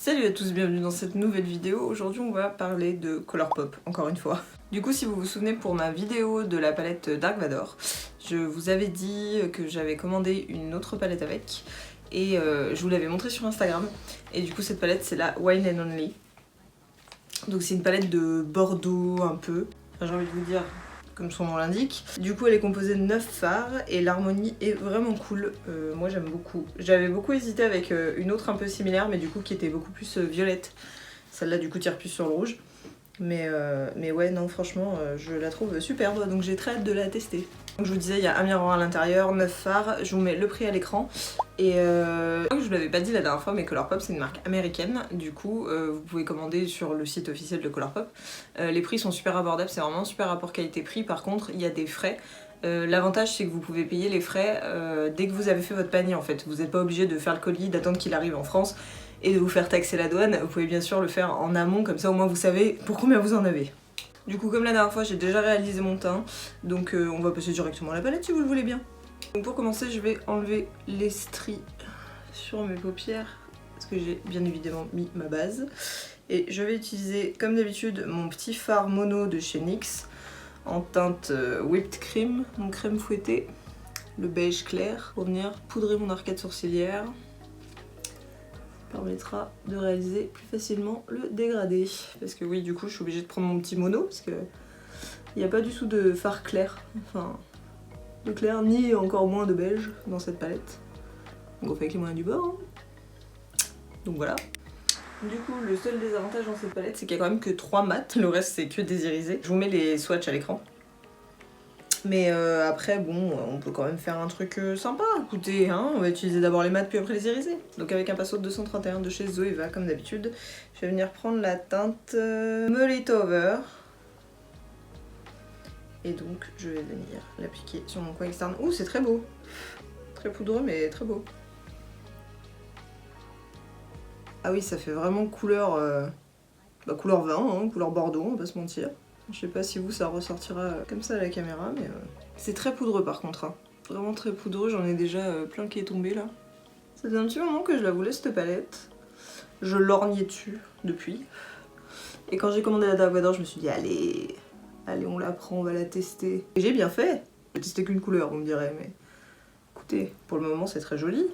Salut à tous, bienvenue dans cette nouvelle vidéo. Aujourd'hui on va parler de Colourpop, encore une fois. Du coup si vous vous souvenez pour ma vidéo de la palette Dark Vador, je vous avais dit que j'avais commandé une autre palette avec et je vous l'avais montré sur Instagram. Et du coup cette palette c'est la Wine and Only. Donc c'est une palette de Bordeaux un peu, enfin, j'ai envie de vous dire comme son nom l'indique. Du coup elle est composée de 9 fards et l'harmonie est vraiment cool, moi j'aime beaucoup. J'avais beaucoup hésité avec une autre un peu similaire mais du coup qui était beaucoup plus violette. Celle-là du coup tire plus sur le rouge. Mais ouais non franchement je la trouve superbe donc j'ai très hâte de la tester. Donc je vous disais il y a un miroir à l'intérieur, 9 fards, je vous mets le prix à l'écran. Et je vous l'avais pas dit la dernière fois mais Colourpop c'est une marque américaine, du coup vous pouvez commander sur le site officiel de Colourpop. Les prix sont super abordables, c'est vraiment un super rapport qualité-prix, par contre il y a des frais. L'avantage c'est que vous pouvez payer les frais dès que vous avez fait votre panier en fait. Vous n'êtes pas obligé de faire le colis, d'attendre qu'il arrive en France et de vous faire taxer la douane. Vous pouvez bien sûr le faire en amont, comme ça au moins vous savez pour combien vous en avez. Du coup comme la dernière fois j'ai déjà réalisé mon teint, donc on va passer directement à la palette si vous le voulez bien. Donc pour commencer je vais enlever les stries sur mes paupières parce que j'ai bien évidemment mis ma base. Et je vais utiliser comme d'habitude mon petit fard mono de chez NYX en teinte whipped cream, donc crème fouettée, le beige clair, pour venir poudrer mon arcade sourcilière. Ça permettra de réaliser plus facilement le dégradé. Parce que oui, du coup, je suis obligée de prendre mon petit mono parce que il n'y a pas du tout de fard clair, enfin de clair, ni encore moins de beige dans cette palette. Donc on fait avec les moyens du bord. Hein. Donc voilà. Du coup, le seul désavantage dans cette palette, c'est qu'il y a quand même que 3 mats, le reste c'est que des irisés. Je vous mets les swatchs à l'écran. Mais après, bon, on peut quand même faire un truc sympa. Écoutez, hein, on va utiliser d'abord les mats puis après les irisés. Donc avec un pinceau de 231 de chez Zoeva, comme d'habitude, je vais venir prendre la teinte Mullet Over. Et donc, je vais venir l'appliquer sur mon coin externe. Ouh, c'est très beau. Très poudreux, mais très beau. Ah oui, ça fait vraiment couleur, couleur vin, hein, couleur Bordeaux, on va pas se mentir. Je sais pas si vous ça ressortira comme ça à la caméra, mais c'est très poudreux par contre. Hein. Vraiment très poudreux, j'en ai déjà plein qui est tombé là. Ça fait un petit moment que je la voulais cette palette. Je lorgnais dessus depuis. Et quand j'ai commandé la Dark Vador, je me suis dit allez, on la prend, on va la tester. Et j'ai bien fait. J'ai testé qu'une couleur, vous me direz, mais écoutez, pour le moment c'est très joli.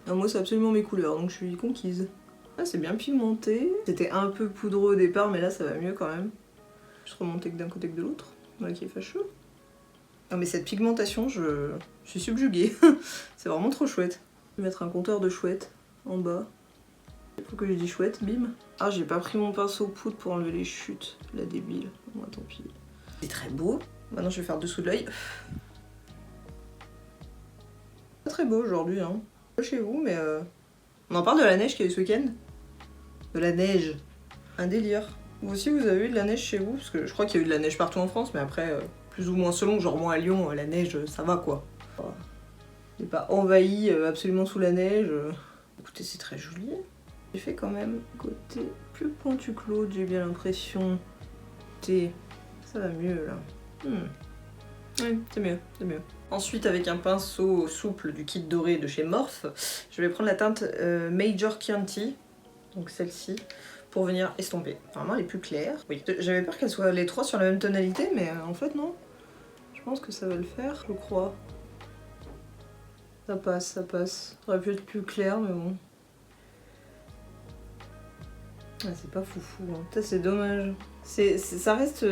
Alors, moi c'est absolument mes couleurs, donc je suis conquise. Ah, c'est bien pigmenté. C'était un peu poudreux au départ, mais là ça va mieux quand même. Je remontais que d'un côté que de l'autre, voilà qui est fâcheux. Non mais cette pigmentation, je suis subjuguée. C'est vraiment trop chouette. Je vais mettre un compteur de chouette en bas. Faut que je dis chouette, bim. Ah, j'ai pas pris mon pinceau poudre pour enlever les chutes, la débile. Moi tant pis. C'est très beau. Maintenant je vais faire dessous de l'œil. Pas très beau aujourd'hui, hein. Pas chez vous, mais on en parle de la neige qu'il y a eu ce week-end. De la neige. Un délire. Vous aussi vous avez eu de la neige chez vous? Parce que je crois qu'il y a eu de la neige partout en France, mais après, plus ou moins selon, genre moi à Lyon, la neige ça va quoi. On n'est pas envahi absolument sous la neige. Écoutez, c'est très joli. J'ai fait quand même côté plus pointu Claude, j'ai bien l'impression. Ça va mieux là. Oui, c'est mieux, c'est mieux. Ensuite, avec un pinceau souple du kit doré de chez Morphe, je vais prendre la teinte Major Chianti, donc celle-ci, pour venir estomper. Normalement elle est plus claire. Oui, j'avais peur qu'elles soient les 3 sur la même tonalité, mais en fait non. Je pense que ça va le faire, je crois. Ça passe, ça passe. Ça aurait pu être plus clair, mais bon. Ah, c'est pas foufou, hein. Ça c'est dommage. Ça reste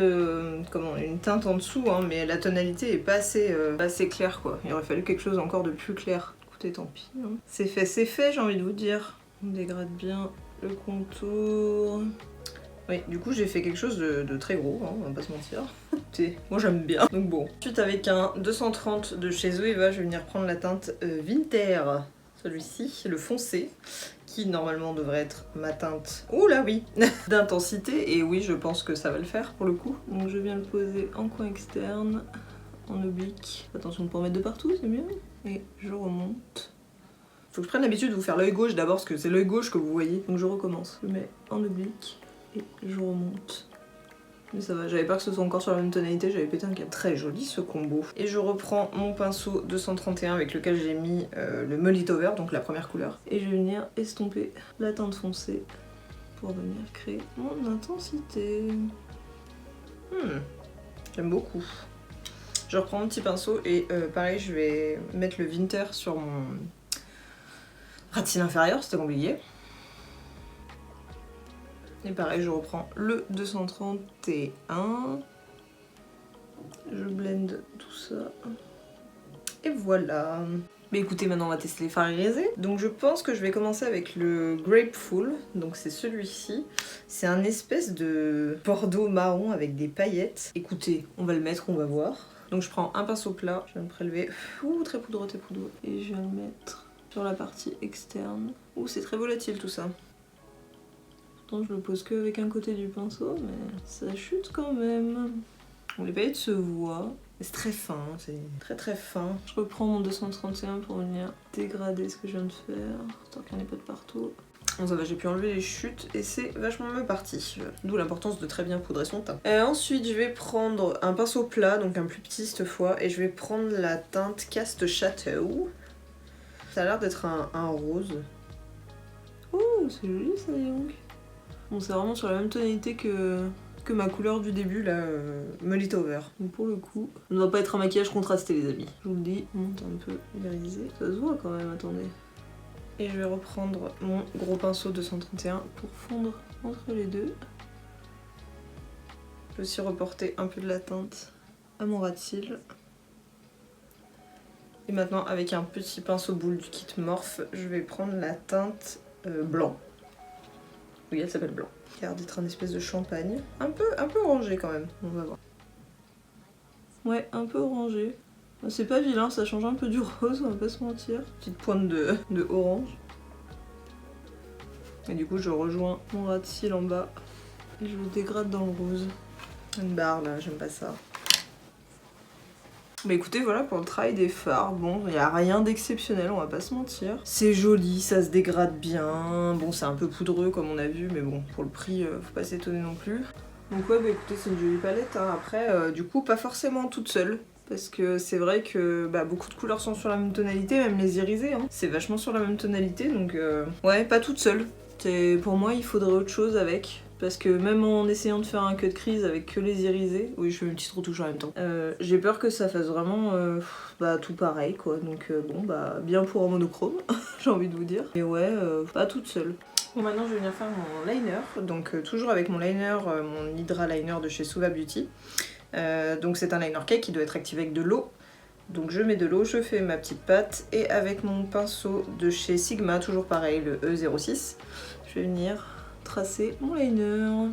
comment, une teinte en dessous, hein, mais la tonalité est pas assez claire quoi. Il aurait fallu quelque chose encore de plus clair. Écoutez, tant pis. Hein. C'est fait, j'ai envie de vous dire. On dégrade bien le contour. Oui, du coup j'ai fait quelque chose de très gros, hein, on va pas se mentir. Moi j'aime bien. Donc bon. Ensuite avec un 230 de chez Zoeva, je vais venir prendre la teinte Winter. Celui-ci, le foncé, qui normalement devrait être ma teinte, oh là oui, d'intensité. Et oui, je pense que ça va le faire pour le coup. Donc je viens le poser en coin externe, en oblique. Attention de ne pas en mettre de partout, c'est mieux. Et je remonte. Faut que je prenne l'habitude de vous faire l'œil gauche d'abord parce que c'est l'œil gauche que vous voyez. Donc je recommence. Je mets en oblique et je remonte. Mais ça va, j'avais peur que ce soit encore sur la même tonalité, j'avais pété un câble. Très joli ce combo. Et je reprends mon pinceau 231 avec lequel j'ai mis le Mullet Over, donc la première couleur. Et je vais venir estomper la teinte foncée pour venir créer mon intensité. J'aime beaucoup. Je reprends mon petit pinceau et pareil, je vais mettre le Winter sur mon ras de cils inférieur, c'était compliqué. Et pareil, je reprends le 231. Je blende tout ça. Et voilà. Mais écoutez, maintenant on va tester les fards irisés. Donc je pense que je vais commencer avec le Grapeful. Donc c'est celui-ci. C'est un espèce de bordeaux marron avec des paillettes. Écoutez, on va le mettre, on va voir. Donc je prends un pinceau plat, je vais me prélever. Ouh, très poudreux, très poudreux. Et je vais le mettre sur la partie externe. Ouh, c'est très volatile tout ça. Pourtant je le pose que avec un côté du pinceau, mais ça chute quand même. Bon, les paillettes se voient. C'est très fin, c'est très très fin. Je reprends mon 231 pour venir dégrader ce que je viens de faire, tant qu'il n'y en ait pas de partout. Bon ça va, j'ai pu enlever les chutes et c'est vachement mieux parti. D'où l'importance de très bien poudrer son teint. Ensuite je vais prendre un pinceau plat, donc un plus petit cette fois, et je vais prendre la teinte Cast Chateau. Ça a l'air d'être un rose. Ouh, c'est joli ça, donc. Bon, c'est vraiment sur la même tonalité que ma couleur du début là, Mull It Over. Donc pour le coup, ça ne doit pas être un maquillage contrasté les amis. Je vous le dis, on monte un peu irisé. Ça se voit quand même, attendez. Et je vais reprendre mon gros pinceau 231 pour fondre entre les deux. Je vais aussi reporter un peu de la teinte à mon ras de cils. Et maintenant avec un petit pinceau boule du kit Morphe, je vais prendre la teinte blanc. Oui, elle s'appelle blanc. Qui a l'air d'être un espèce de champagne. Un peu orangé quand même, on va voir. Ouais, un peu orangé. C'est pas vilain, ça change un peu du rose, on va pas se mentir. Petite pointe de orange. Et du coup, je rejoins mon ras de cils en bas. Et je le dégrade dans le rose. Une barre là, j'aime pas ça. Bah écoutez, voilà pour le travail des fards. Bon, il n'y a rien d'exceptionnel, on va pas se mentir. C'est joli, ça se dégrade bien. Bon, c'est un peu poudreux comme on a vu, mais bon, pour le prix, faut pas s'étonner non plus. Donc ouais, bah écoutez, c'est une jolie palette. Hein. Après, du coup, pas forcément toute seule. Parce que c'est vrai que beaucoup de couleurs sont sur la même tonalité, même les irisés. Hein. C'est vachement sur la même tonalité, donc ouais, pas toute seule. Pour moi, il faudrait autre chose avec. Parce que même en essayant de faire un cut crease avec que les irisés, oui je fais une petite retouche en même temps, j'ai peur que ça fasse vraiment tout pareil quoi, donc bon bien pour un monochrome, j'ai envie de vous dire. Mais ouais, pas toute seule. Bon maintenant je vais venir faire mon liner, donc toujours avec mon liner, mon Hydra Liner de chez Suva Beauty. Donc c'est un liner cake qui doit être activé avec de l'eau. Donc je mets de l'eau, je fais ma petite pâte et avec mon pinceau de chez Sigma, toujours pareil, le E06, je vais venir tracer mon liner.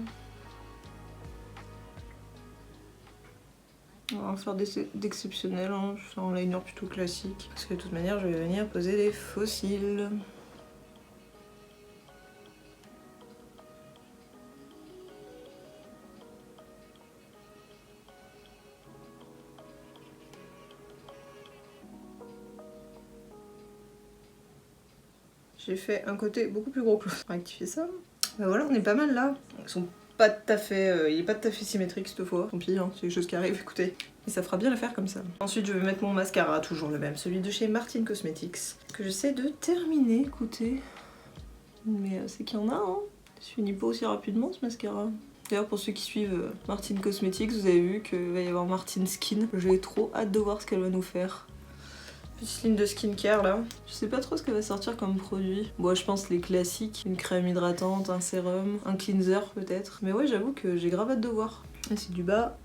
On va en faire d'exceptionnel, hein. Je fais un liner plutôt classique. Parce que de toute manière, je vais venir poser des faux cils. J'ai fait un côté beaucoup plus gros que l'autre. On va rectifier ça. Ben voilà, on est pas mal là. Ils sont pas tout à fait, il est pas tout à fait symétrique cette fois. Tant pis, hein, c'est des choses qui arrivent, écoutez. Et ça fera bien l'affaire comme ça. Ensuite, je vais mettre mon mascara, toujours le même, celui de chez Martin Cosmetics. Que j'essaie de terminer, écoutez. Mais c'est qu'il y en a, hein. Il se finit pas aussi rapidement ce mascara. D'ailleurs, pour ceux qui suivent Martin Cosmetics, vous avez vu qu'il va y avoir Martin Skin. J'ai trop hâte de voir ce qu'elle va nous faire. Petite ligne de skincare là. Je sais pas trop ce qu'elle va sortir comme produit. Bon, je pense les classiques. Une crème hydratante, un sérum, un cleanser peut-être. Mais ouais, j'avoue que j'ai grave hâte de voir. Et c'est du bas.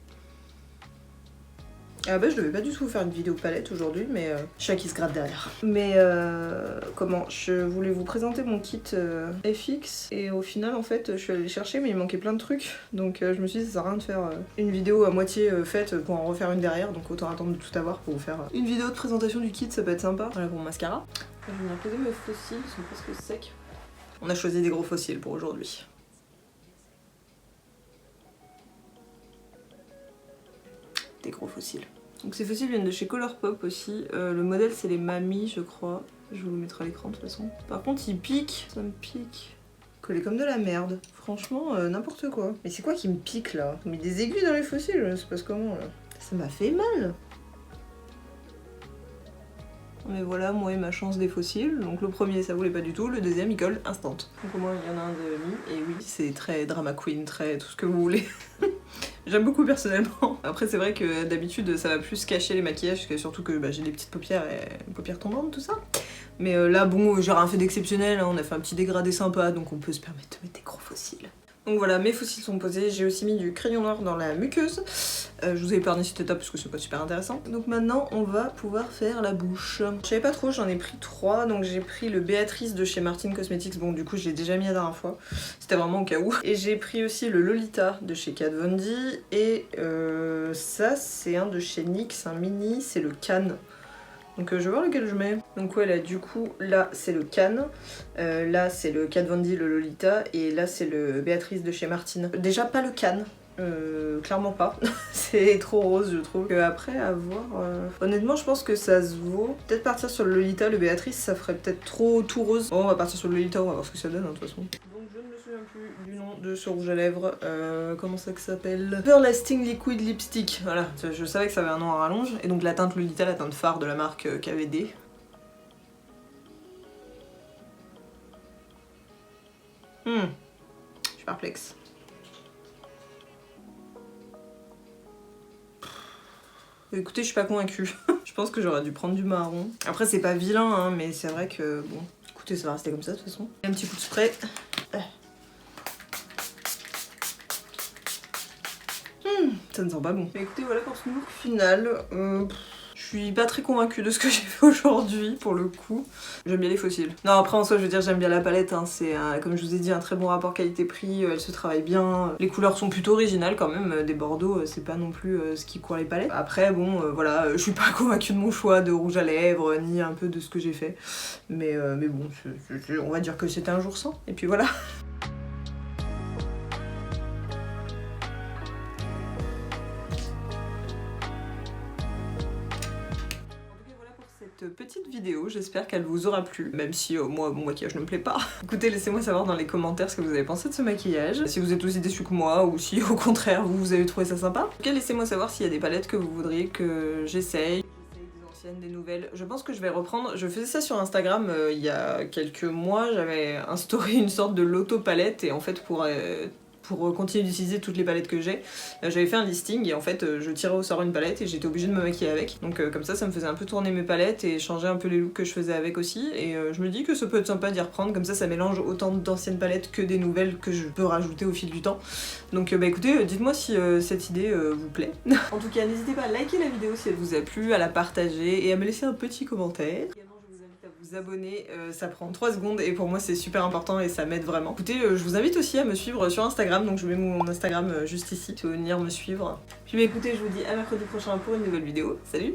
Ah bah je devais pas du tout faire une vidéo palette aujourd'hui, mais chat qui se gratte derrière. Mais comment, je voulais vous présenter mon kit FX et au final en fait je suis allée les chercher mais il manquait plein de trucs. Donc je me suis dit ça sert à rien de faire une vidéo à moitié faite pour en refaire une derrière, donc autant attendre de tout avoir pour vous faire une vidéo de présentation du kit, ça peut être sympa. Voilà pour mon mascara. Je vais venir poser mes fossiles, ils sont presque secs. On a choisi des gros fossiles pour aujourd'hui. Des gros fossiles. Donc ces fossiles viennent de chez Colourpop aussi. Le modèle c'est les Mamies je crois. Je vous le mettrai à l'écran de toute façon. Par contre ils piquent, ça me pique. Collé comme de la merde. Franchement n'importe quoi. Mais c'est quoi qui me pique là? J'ai mis des aiguilles dans les fossiles, ça se passe comment là? Ça m'a fait mal. Mais voilà, moi et ma chance des fossiles. Donc le premier ça voulait pas du tout, le deuxième il colle instant. Donc au moins il y en a un de mis, et oui c'est très drama queen, très tout ce que vous voulez. J'aime beaucoup personnellement. Après c'est vrai que d'habitude ça va plus cacher les maquillages, surtout que j'ai des petites paupières et paupières tombantes, tout ça. Mais là bon, j'ai rien fait d'exceptionnel, hein. On a fait un petit dégradé sympa, donc on peut se permettre de mettre des gros fossiles. Donc voilà, mes fossiles sont posés, j'ai aussi mis du crayon noir dans la muqueuse. Je vous ai épargné cette étape parce que c'est pas super intéressant. Donc maintenant on va pouvoir faire la bouche. Je savais pas trop, j'en ai pris 3, donc j'ai pris le Béatrice de chez Martin Cosmetics, bon du coup je l'ai déjà mis la dernière fois, c'était vraiment au cas où. Et j'ai pris aussi le Lolita de chez Kat Von D, et ça c'est un de chez NYX, un mini, c'est le Cannes. Donc je vais voir lequel je mets. Donc ouais là du coup là c'est le Cannes, là c'est le Kat Von D, le Lolita, et là c'est le Béatrice de chez Martin. Déjà pas le Cannes, clairement pas. C'est trop rose je trouve. Après à voir, honnêtement je pense que ça se vaut. Peut-être partir sur le Lolita, le Béatrice ça ferait peut-être trop tout rose. Bon on va partir sur le Lolita, on va voir ce que ça donne hein, de toute façon. Donc je ne me souviens plus du nom de ce rouge à lèvres, comment ça s'appelle, Everlasting Liquid Lipstick, voilà, je savais que ça avait un nom à rallonge, et donc la teinte Lolita, la teinte phare de la marque KVD. Je suis perplexe. Écoutez, je suis pas convaincue. Je pense que j'aurais dû prendre du marron. Après c'est pas vilain hein, mais c'est vrai que bon, écoutez ça va rester comme ça de toute façon. Un petit coup de spray. Ça ne sent pas bon. Mais écoutez, voilà pour ce look final. Je suis pas très convaincue de ce que j'ai fait aujourd'hui pour le coup. J'aime bien les fossiles. Non après en soi je veux dire j'aime bien la palette, hein. C'est comme je vous ai dit un très bon rapport qualité-prix, elle se travaille bien. Les couleurs sont plutôt originales quand même, des bordeaux c'est pas non plus ce qui court les palettes. Après bon voilà, je suis pas convaincue de mon choix de rouge à lèvres, ni un peu de ce que j'ai fait. Mais bon, on va dire que c'était un jour sans, et puis voilà. Petite vidéo, j'espère qu'elle vous aura plu, même si moi mon maquillage ne me plaît pas. Écoutez, laissez-moi savoir dans les commentaires ce que vous avez pensé de ce maquillage, si vous êtes aussi déçus que moi ou si au contraire vous avez trouvé ça sympa. En tout cas laissez-moi savoir s'il y a des palettes que vous voudriez que j'essaye. Des anciennes, des nouvelles, je pense que je vais reprendre. Je faisais ça sur Instagram il y a quelques mois, j'avais instauré une sorte de loto palette, et en fait pour continuer d'utiliser toutes les palettes que j'ai, j'avais fait un listing, et en fait je tirais au sort une palette et j'étais obligée de me maquiller avec. Donc comme ça me faisait un peu tourner mes palettes et changer un peu les looks que je faisais avec aussi, et je me dis que ça peut être sympa d'y reprendre, comme ça mélange autant d'anciennes palettes que des nouvelles que je peux rajouter au fil du temps. Donc écoutez, dites-moi si cette idée vous plaît. En tout cas n'hésitez pas à liker la vidéo si elle vous a plu, à la partager et à me laisser un petit commentaire. Vous abonner, ça prend 3 secondes et pour moi c'est super important et ça m'aide vraiment. Écoutez, je vous invite aussi à me suivre sur Instagram, donc je mets mon Instagram juste ici si vous voulez venir me suivre. Puis écoutez, je vous dis à mercredi prochain pour une nouvelle vidéo. Salut!